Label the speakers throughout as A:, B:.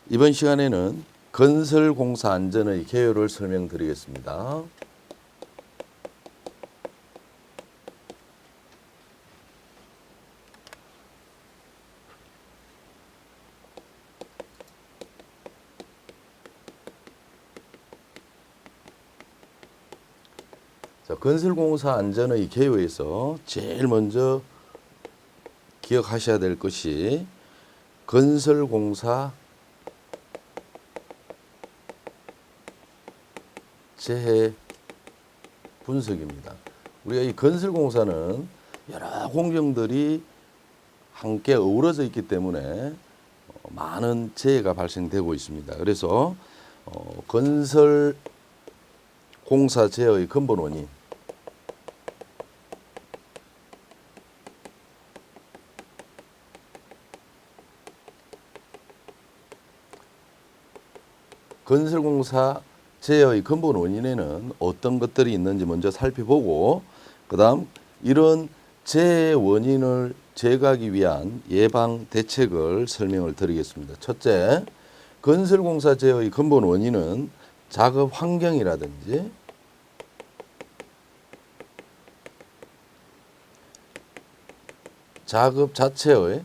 A: 이번 시간에는 건설공사 안전의 개요를 설명드리겠습니다. 자, 건설공사 안전의 개요에서 제일 먼저 기억하셔야 될 것이 건설공사 재해 분석입니다. 우리가 이 건설공사는 여러 공정들이 함께 어우러져 있기 때문에 많은 재해가 발생되고 있습니다. 그래서 건설공사 재해의 근본 원인, 건설공사 재해의 근본 원인에는 어떤 것들이 있는지 먼저 살펴보고, 그 다음 이런 재해 원인을 제거하기 위한 예방 대책을 설명을 드리겠습니다. 첫째, 건설공사 재해의 근본 원인은 작업 환경이라든지 작업 자체의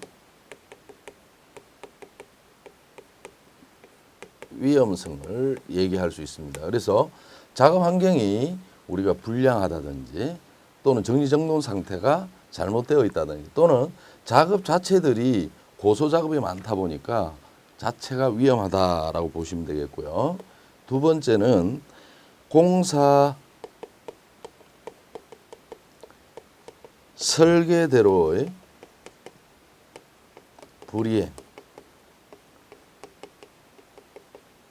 A: 위험성을 얘기할 수 있습니다. 그래서 작업 환경이 우리가 불량하다든지 또는 정리정돈 상태가 잘못되어 있다든지 또는 작업 자체들이 고소 작업이 많다 보니까 자체가 위험하다라고 보시면 되겠고요. 두 번째는 공사 설계대로의 불이행,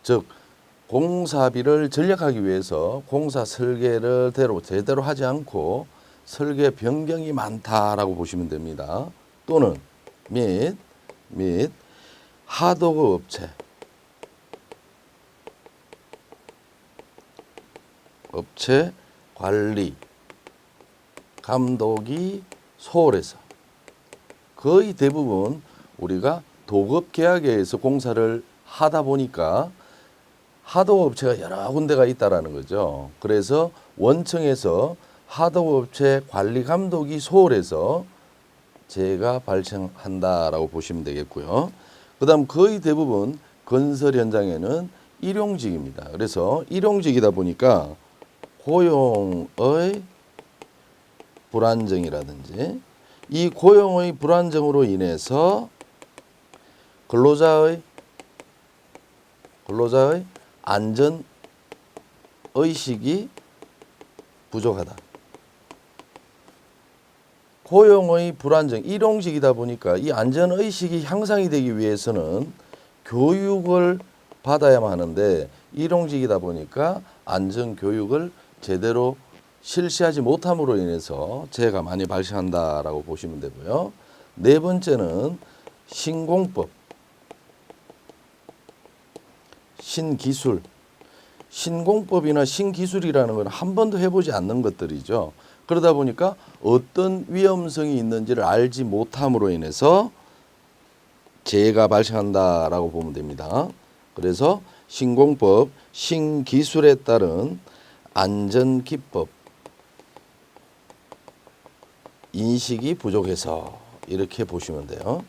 A: 즉 공사비를 절약하기 위해서 공사 설계를 제대로 하지 않고 설계 변경이 많다라고 보시면 됩니다. 또는 및 하도급 업체 관리 감독이 소홀해서 거의 대부분 우리가 도급 계약에 의해서 공사를 하다 보니까 하도업체가 여러 군데가 있다라는 거죠. 그래서 원청에서 하도업체 관리 감독이 소홀해서 재해가 발생한다라고 보시면 되겠고요. 그다음 거의 대부분 건설 현장에는 일용직입니다. 그래서 일용직이다 보니까 고용의 불안정이라든지 이 고용의 불안정으로 인해서 근로자의 안전 의식이 부족하다. 고용의 불안정, 일용직이다 보니까 이 안전 의식이 향상이 되기 위해서는 교육을 받아야만 하는데 일용직이다 보니까 안전 교육을 제대로 실시하지 못함으로 인해서 재해가 많이 발생한다라고 보시면 되고요. 네 번째는 신공법, 신기술, 신공법이나 신기술이라는 건 한 번도 해보지 않는 것들이죠. 그러다 보니까 어떤 위험성이 있는지를 알지 못함으로 인해서 재해가 발생한다라고 보면 됩니다. 그래서 신공법, 신기술에 따른 안전기법 인식이 부족해서 이렇게 보시면 돼요.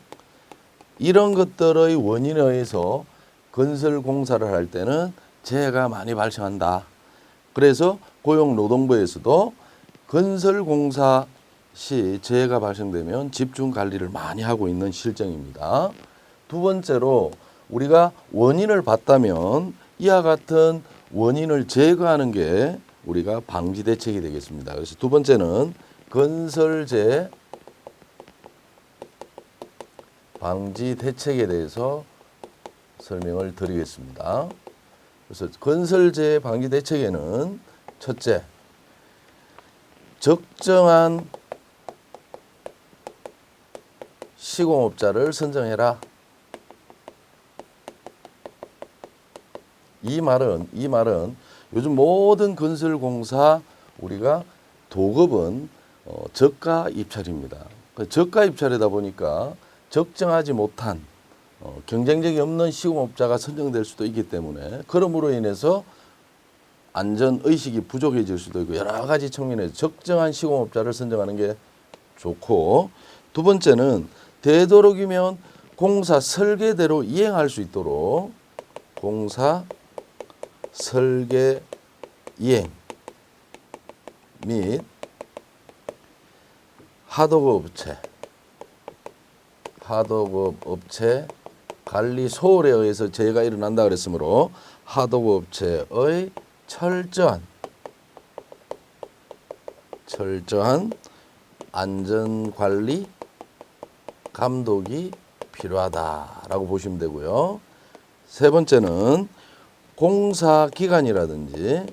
A: 이런 것들의 원인에 의해서 건설 공사를 할 때는 재해가 많이 발생한다. 그래서 고용노동부에서도 건설 공사 시 재해가 발생되면 집중 관리를 많이 하고 있는 실정입니다. 두 번째로 우리가 원인을 봤다면 이와 같은 원인을 제거하는 게 우리가 방지 대책이 되겠습니다. 그래서 두 번째는 건설재해 방지 대책에 대해서 설명을 드리겠습니다. 그래서 건설재해 방지 대책에는 첫째, 적정한 시공업자를 선정해라. 이 말은 요즘 모든 건설공사 우리가 도급은 저가 입찰입니다. 저가 입찰이다 보니까 적정하지 못한 경쟁력이 없는 시공업자가 선정될 수도 있기 때문에 그러므로 인해서 안전의식이 부족해질 수도 있고 여러 가지 측면에서 적정한 시공업자를 선정하는 게 좋고, 두 번째는 되도록이면 공사 설계대로 이행할 수 있도록 공사 설계 이행 및 하도급 업체 관리 소홀에 의해서 재해가 일어난다 그랬으므로 하도급 업체의 철저한 안전관리 감독이 필요하다라고 보시면 되고요. 세 번째는 공사 기간이라든지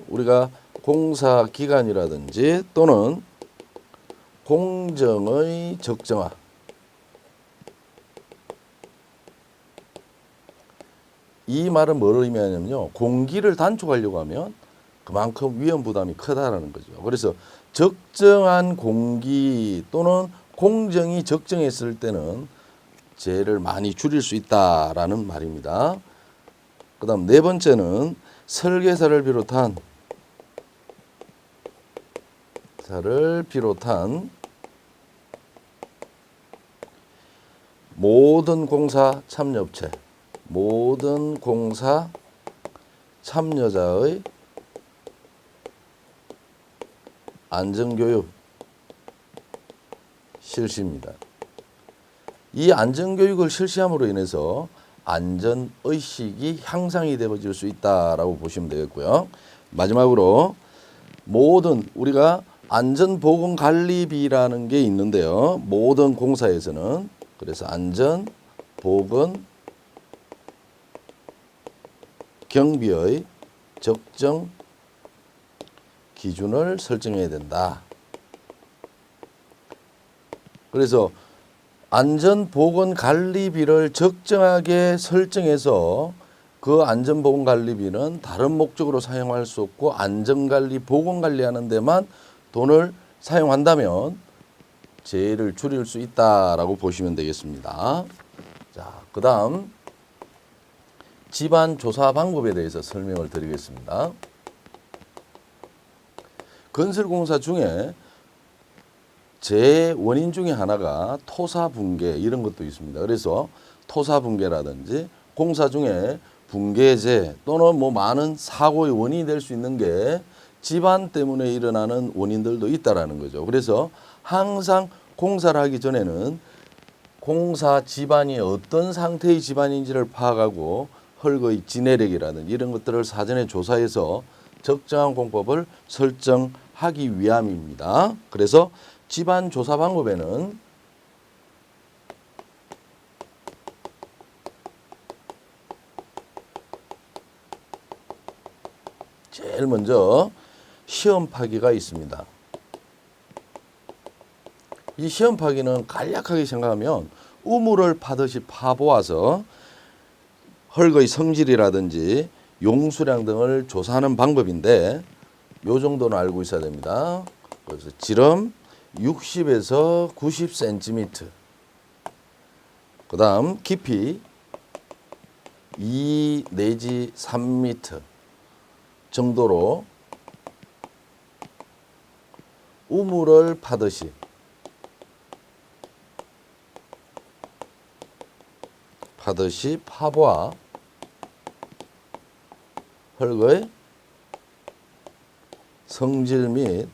A: 또는 공정의 적정화, 이 말은 뭘 의미하냐면요, 공기를 단축하려고 하면 그만큼 위험 부담이 크다라는 거죠. 그래서 적정한 공기 또는 공정이 적정했을 때는 재해를 많이 줄일 수 있다라는 말입니다. 그다음 네 번째는 설계사를 비롯한 모든 공사 참여자의 안전교육 실시입니다. 이 안전교육을 실시함으로 인해서 안전의식이 향상이 되어질 수 있다라고 보시면 되겠고요. 마지막으로 우리가 안전보건관리비라는 게 있는데요. 모든 공사에서는 그래서 안전보건 경비의 적정 기준을 설정해야 된다. 그래서 안전보건관리비를 적정하게 설정해서 그 안전보건관리비는 다른 목적으로 사용할 수 없고 안전관리, 보건관리하는 데만 돈을 사용한다면 재해를 줄일 수 있다라고 보시면 되겠습니다. 자, 그다음 집안 조사 방법에 대해서 설명을 드리겠습니다. 건설공사 중에 재해 원인 중에 하나가 토사 붕괴 이런 것도 있습니다. 그래서 토사 붕괴라든지 공사 중에 붕괴재 또는 많은 사고의 원인이 될 수 있는 게 집안 때문에 일어나는 원인들도 있다라는 거죠. 그래서 항상 공사를 하기 전에는 공사 집안이 어떤 상태의 집안인지를 파악하고 헐거의 진해력이라든지 이런 것들을 사전에 조사해서 적정한 공법을 설정하기 위함입니다. 그래서 집안 조사 방법에는 제일 먼저 시험 파기가 있습니다. 이 시험 파기는 간략하게 생각하면 우물을 파듯이 파보아서 헐거의 성질이라든지 용수량 등을 조사하는 방법인데 요 정도는 알고 있어야 됩니다. 그래서 지름 60에서 90cm, 그 다음 깊이 2 내지 3m 정도로 우물을 파듯이 파보아 헐거의 성질 및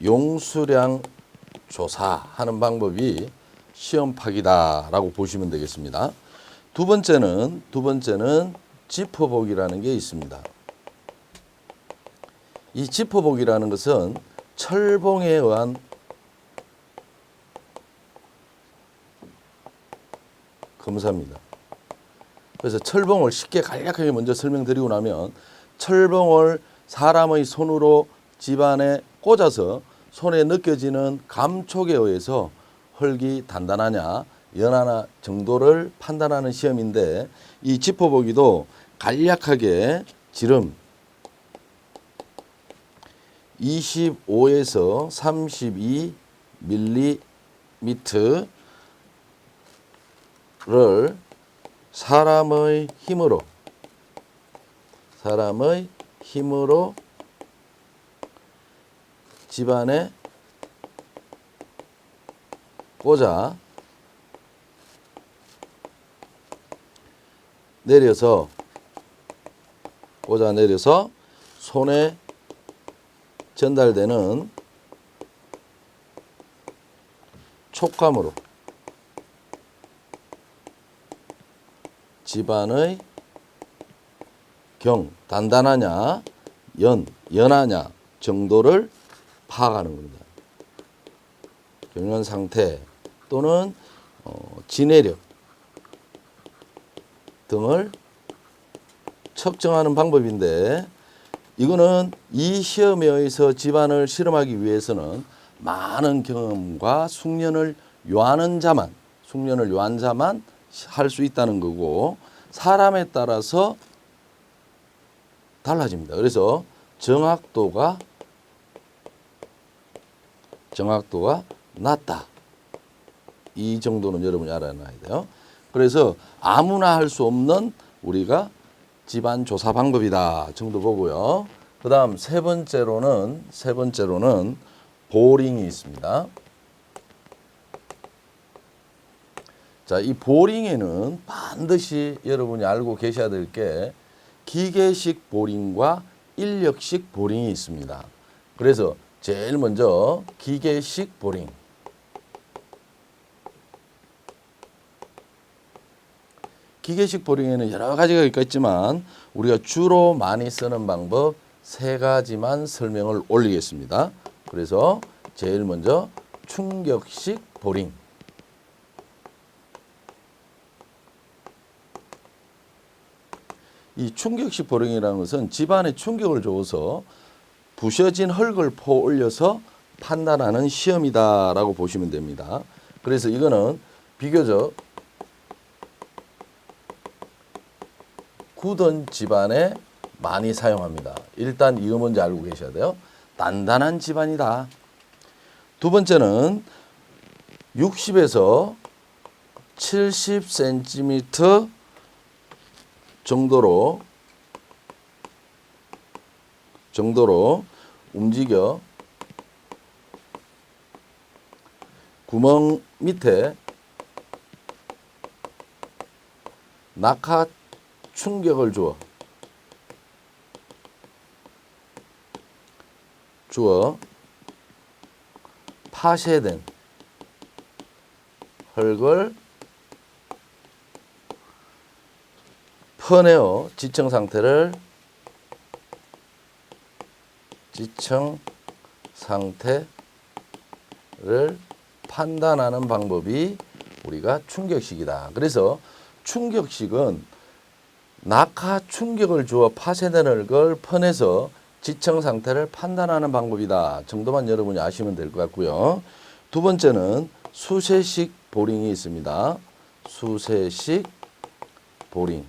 A: 용수량 조사하는 방법이 시험 파기다라고 보시면 되겠습니다. 두 번째는 짚어보기라는 게 있습니다. 이 짚어보기라는 것은 철봉에 의한 검사입니다. 그래서 철봉을 쉽게 간략하게 먼저 설명드리고 나면 철봉을 사람의 손으로 집안에 꽂아서 손에 느껴지는 감촉에 의해서 흙이 단단하냐 연하나 정도를 판단하는 시험인데 이 짚어보기도 간략하게 지름 25에서 32mm 미트를 사람의 힘으로 집안에 꽂아 내려서 손에 전달되는 촉감으로 집안의 단단하냐 연하냐 정도를 파악하는 겁니다. 경련 상태 또는 진해력 등을 측정하는 방법인데, 이거는 이 시험에 의해서 집안을 실험하기 위해서는 많은 경험과 숙련을 요한 자만 할 수 있다는 거고, 사람에 따라서 달라집니다. 그래서 정확도가 낮다. 이 정도는 여러분이 알아놔야 돼요. 그래서 아무나 할 수 없는 우리가 집안 조사 방법이다 정도 보고요. 그 다음 세 번째로는 보링이 있습니다. 자, 이 보링에는 반드시 여러분이 알고 계셔야 될 게 기계식 보링과 인력식 보링이 있습니다. 그래서 제일 먼저 기계식 보링. 기계식 보링에는 여러 가지가 있겠지만 우리가 주로 많이 쓰는 방법 세 가지만 설명을 올리겠습니다. 그래서 제일 먼저 충격식 보링. 이 충격식 보링이라는 것은 집안에 충격을 줘서 부셔진 흙을 퍼 올려서 판단하는 시험이다라고 보시면 됩니다. 그래서 이거는 비교적 굳은 집안에 많이 사용합니다. 일단 이거 먼저 알고 계셔야 돼요. 단단한 집안이다. 두 번째는 60에서 70cm 정도로 움직여 구멍 밑에 낙하 충격을 주어 파쇄된 흙을 퍼내어 지층 상태를 판단하는 방법이 우리가 충격식이다. 그래서 충격식은 낙하 충격을 주어 파쇄된 흙을 퍼내서 지층 상태를 판단하는 방법이다 정도만 여러분이 아시면 될 것 같고요. 두 번째는 수세식 보링이 있습니다. 수세식 보링.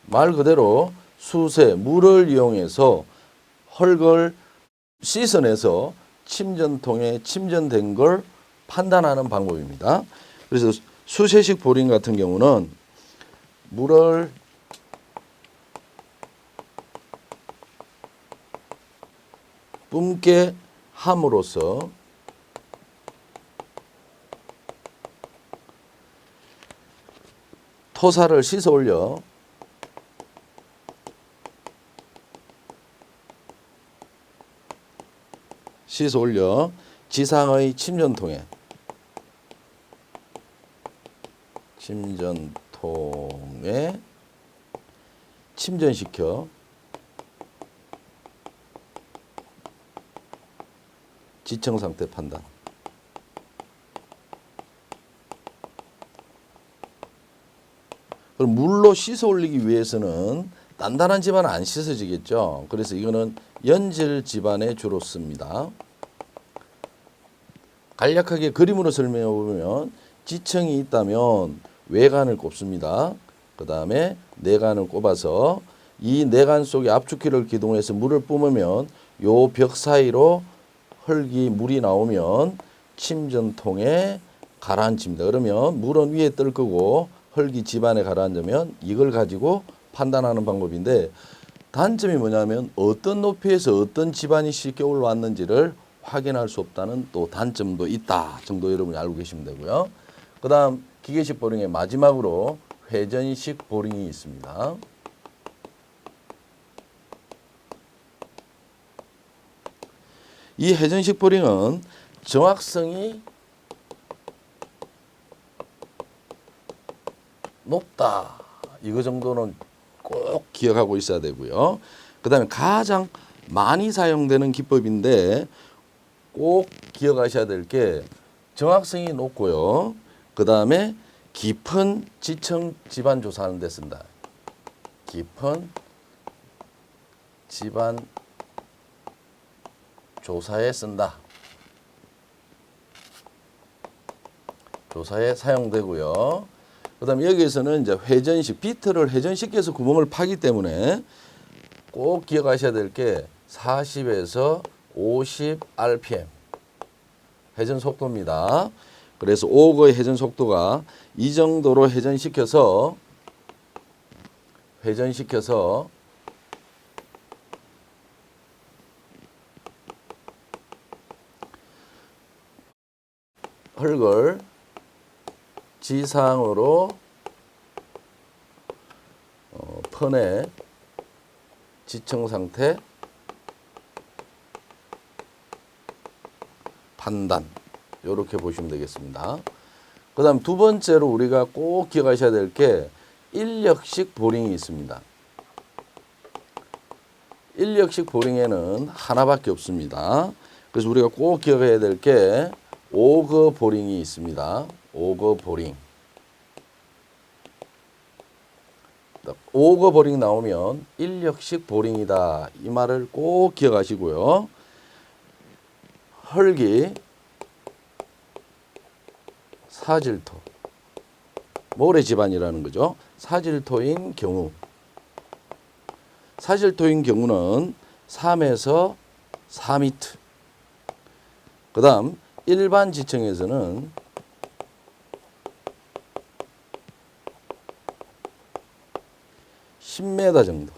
A: 말 그대로 수세, 물을 이용해서 흙을 씻어내서 침전통에 침전된 걸 판단하는 방법입니다. 그래서 수세식 보링 같은 경우는 물을 뿜게 함으로써 토사를 씻어 올려 지상의 침전통에 침전시켜 지층 상태 판단. 그럼 물로 씻어 올리기 위해서는 단단한 집안은 안 씻어지겠죠. 그래서 이거는 연질 집안에 주로 씁니다. 간략하게 그림으로 설명해 보면 지층이 있다면 외관을 꼽습니다. 그 다음에 내관을 꼽아서 이 내관 속에 압축기를 기동해서 물을 뿜으면 요 벽 사이로 물이 나오면 침전통에 가라앉힙니다. 그러면 물은 위에 뜰 거고 흙이 집안에 가라앉으면 이걸 가지고 판단하는 방법인데, 단점이 뭐냐면 어떤 높이에서 어떤 집안이 쉽게 올라왔는지를 확인할 수 없다는 또 단점도 있다 정도 여러분이 알고 계시면 되고요. 그 다음 기계식 보링의 마지막으로 회전식 보링이 있습니다. 이 회전식 보링은 정확성이 높다, 이거 정도는 꼭 기억하고 있어야 되고요. 그 다음에 가장 많이 사용되는 기법인데 꼭 기억하셔야 될 게 정확성이 높고요. 그 다음에 깊은 지층 집안 조사하는 데 쓴다. 깊은 집안 조사에 쓴다. 조사에 사용되고요. 그 다음에 여기에서는 이제 회전식, 비트를 회전시켜서 구멍을 파기 때문에 꼭 기억하셔야 될 게 40에서 50 rpm 회전 속도입니다. 그래서 오거의 회전 속도가 이 정도로 회전시켜서 흙을 지상으로 퍼내 지층 상태 판단, 이렇게 보시면 되겠습니다. 그 다음 두 번째로 우리가 꼭 기억하셔야 될 게 인력식 보링이 있습니다. 인력식 보링에는 하나밖에 없습니다. 그래서 우리가 꼭 기억해야 될 게 오거 보링이 있습니다. 오거 보링. 오거 보링 나오면 인력식 보링이다, 이 말을 꼭 기억하시고요. 흙이 사질토, 모래 집안이라는 거죠. 사질토인 경우는 3에서 4m. 그 다음 일반 지층에서는 10m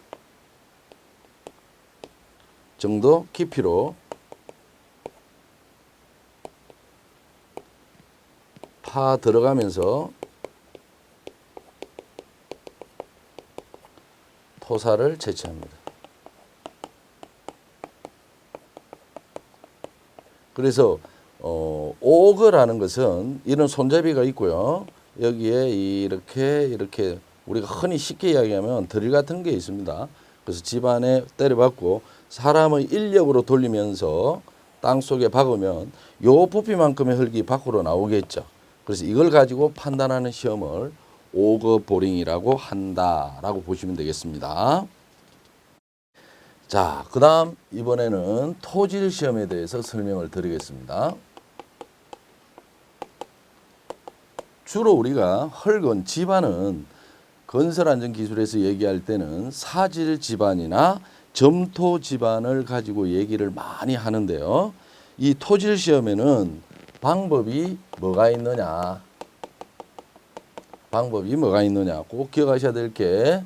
A: 정도 깊이로 파 들어가면서 토사를 채취합니다. 그래서 오거라는 것은 이런 손잡이가 있고요. 여기에 이렇게 우리가 흔히 쉽게 이야기하면 드릴 같은 게 있습니다. 그래서 집안에 때려박고 사람의 인력으로 돌리면서 땅 속에 박으면 요 부피만큼의 흙이 밖으로 나오겠죠. 그래서 이걸 가지고 판단하는 시험을 오거 보링이라고 한다라고 보시면 되겠습니다. 자, 그 다음 이번에는 토질 시험에 대해서 설명을 드리겠습니다. 주로 우리가 흙은 집안은 건설안전기술에서 얘기할 때는 사질 집안이나 점토 집안을 가지고 얘기를 많이 하는데요. 이 토질 시험에는 방법이 뭐가 있느냐 꼭 기억하셔야 될 게,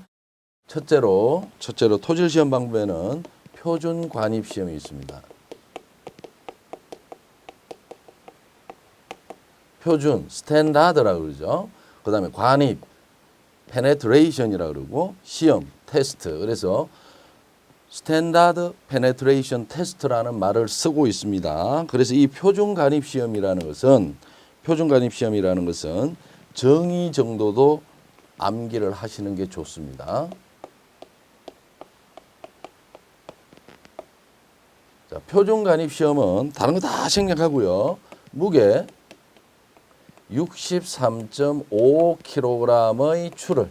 A: 첫째로 토질 시험 방법에는 표준 관입 시험이 있습니다. 표준 스탠다드라고 그러죠. 그 다음에 관입 페네트레이션이라고 그러고 시험 테스트. 그래서 스탠다드 페네트레이션 테스트라는 말을 쓰고 있습니다. 그래서 이 표준 관입 시험이라는 것은 정의 정도도 암기를 하시는 게 좋습니다. 자, 표준 관입 시험은 다른 거 다 생략하고요. 무게 63.5kg의 추를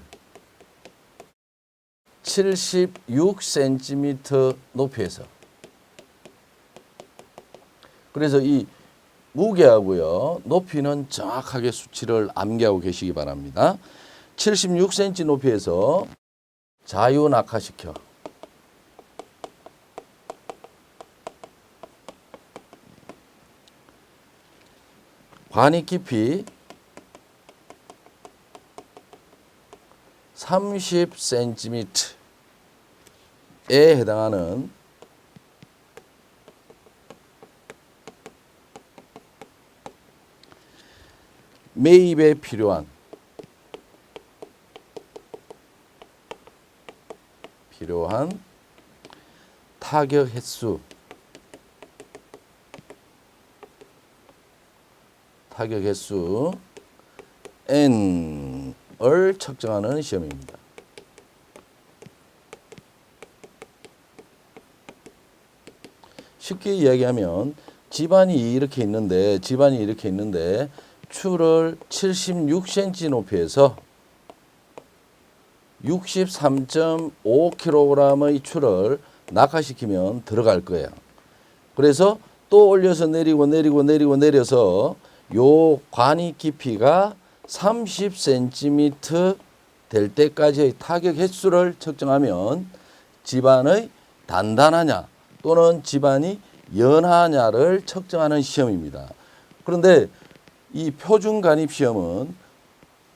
A: 76cm 높이에서, 그래서 이 무게하고요 높이는 정확하게 수치를 암기하고 계시기 바랍니다. 76cm 높이에서 자유 낙하시켜 관이 깊이 30cm에 해당하는 매입에 필요한 타격 횟수 N을 측정하는 시험입니다. 쉽게 이야기하면 집안이 이렇게 있는데 추를 76cm 높이에서 63.5kg의 추를 낙하시키면 들어갈 거예요. 그래서 또 올려서 내려서 요 관이 깊이가 30cm 될 때까지의 타격 횟수를 측정하면 집안의 단단하냐 또는 집안이 연하냐를 측정하는 시험입니다. 그런데 이 표준 간입 시험은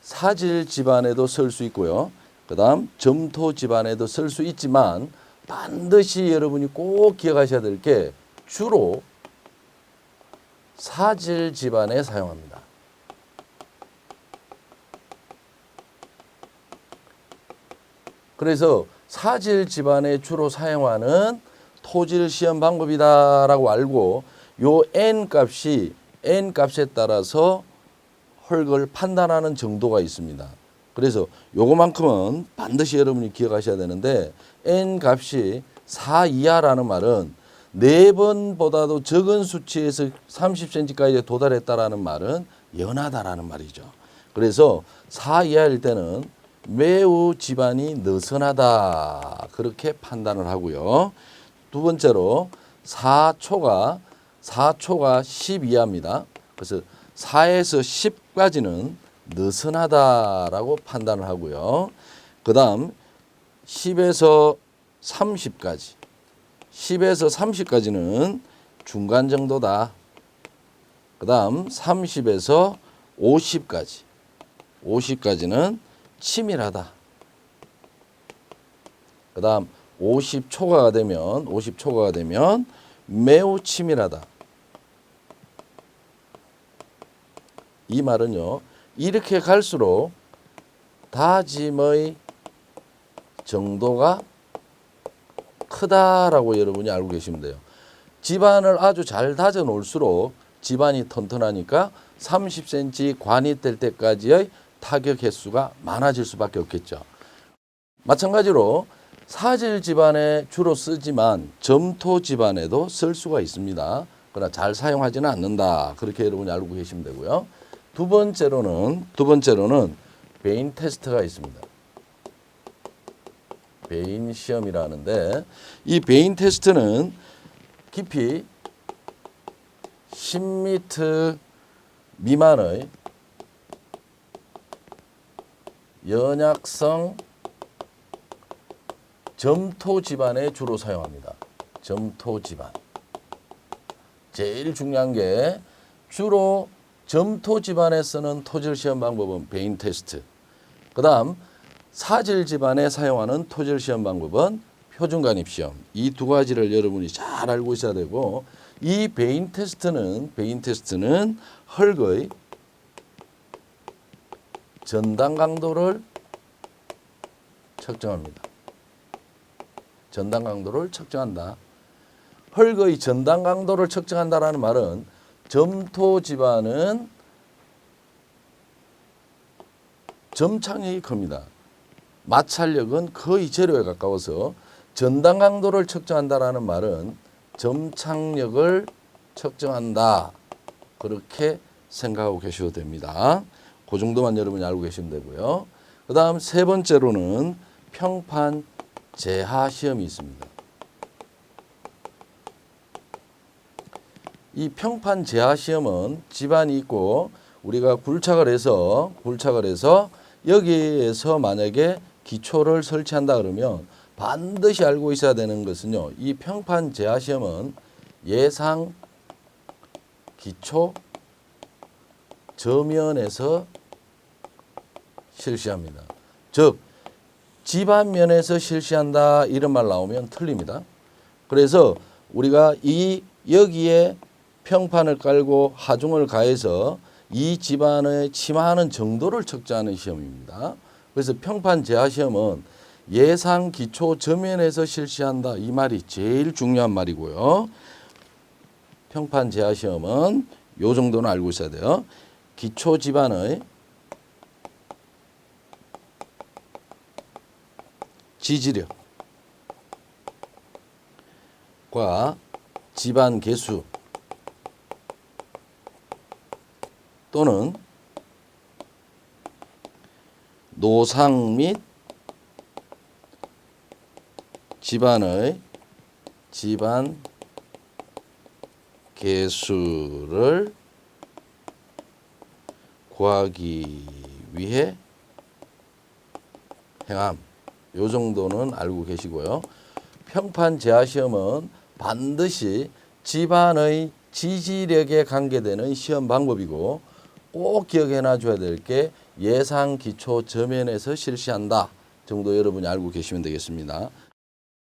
A: 사질 집안에도 쓸 수 있고요. 그다음 점토 집안에도 쓸 수 있지만 반드시 여러분이 꼭 기억하셔야 될 게 주로 사질 집안에 사용합니다. 그래서 사질 집안에 주로 사용하는 토질 시험 방법이다라고 알고 요 N 값에 따라서 헐걸 판단하는 정도가 있습니다. 그래서 요거만큼은 반드시 여러분이 기억하셔야 되는데 N 값이 4 이하라는 말은 4번보다도 적은 수치에서 30cm까지 도달했다라는 말은 연하다라는 말이죠. 그래서 4 이하일 때는 매우 집안이 느슨하다 그렇게 판단을 하고요. 두 번째로 4초가 10 이하입니다. 그래서 4에서 10까지는 느슨하다라고 판단을 하고요. 그 다음 10에서 30까지는 중간 정도다. 그 다음 30에서 50까지는 치밀하다. 그 다음 50초가 되면 매우 치밀하다. 이 말은요, 이렇게 갈수록 다짐의 정도가 크다라고 여러분이 알고 계시면 돼요. 집안을 아주 잘 다져 놓을수록 집안이 튼튼하니까 30cm 관이 될 때까지의 타격 횟수가 많아질 수밖에 없겠죠. 마찬가지로 사질 집안에 주로 쓰지만 점토 집안에도 쓸 수가 있습니다. 그러나 잘 사용하지는 않는다. 그렇게 여러분이 알고 계시면 되고요. 두 번째로는 베인 테스트가 있습니다. 베인 시험이라는데 이 베인 테스트는 깊이 10m 미만의 연약성 점토 집안에 주로 사용합니다. 점토 집안. 제일 중요한 게 주로 점토 집안에 쓰는 토질 시험 방법은 베인 테스트. 그 다음 사질 집안에 사용하는 토질 시험 방법은 표준 간입 시험. 이 두 가지를 여러분이 잘 알고 있어야 되고 이 베인 테스트는 헐거의 전단 강도를 측정합니다. 전단 강도를 측정한다. 헐거의 전단 강도를 측정한다라는 말은 점토 집안은 점착력이 큽니다. 마찰력은 거의 제로에 가까워서 전단 강도를 측정한다라는 말은 점착력을 측정한다. 그렇게 생각하고 계셔도 됩니다. 그 정도만 여러분이 알고 계시면 되고요. 그 다음 세 번째로는 평판 제하 시험이 있습니다. 이 평판 제하 시험은 집안이 있고 우리가 굴착을 해서 여기에서 만약에 기초를 설치한다 그러면 반드시 알고 있어야 되는 것은요. 이 평판 제하 시험은 예상 기초 저면에서 실시합니다. 즉 집안면에서 실시한다 이런 말 나오면 틀립니다. 그래서 우리가 여기에 평판을 깔고 하중을 가해서 이 집안의 침하하는 정도를 측정하는 시험입니다. 그래서 평판 제하 시험은 예상 기초 저면에서 실시한다 이 말이 제일 중요한 말이고요. 평판 제하 시험은 요 정도는 알고 있어야 돼요. 기초 집안의 지지력과 집안 개수 또는 노상 및 집안 개수를 구하기 위해 행함. 요 정도는 알고 계시고요. 평판 제하 시험은 반드시 집안의 지지력에 관계되는 시험 방법이고 꼭 기억해 놔줘야 될 게 예상 기초 저면에서 실시한다 정도 여러분이 알고 계시면 되겠습니다.